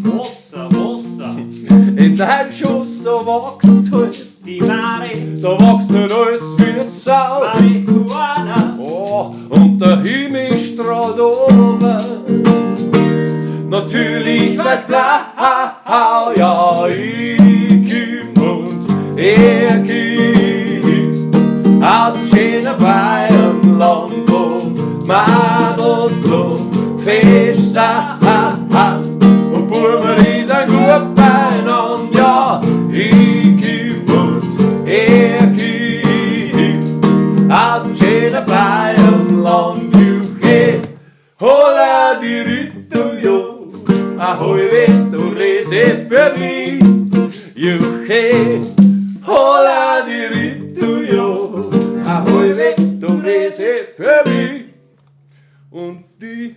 Wasser, Wasser. In deinem Schoß, da wächst halt, Die Mari, da wächst halt alles wie Sau. Marihuana. Oh, und der Himmel strahlt oben. Natürlich weiß blau, ja, ich komm und er kommt aus dem schönen Bayernland, wo Madel so fest sind. Und Buben, die sind gut beieinander, ja, ich komm und er kommt aus dem schönen Bayernland, juche, holla die Rüttel, jo, ahoi, Vetto, rese für mich, juche, holla die Rüttel, jo, ahoi, Vetto, rese für mich, und die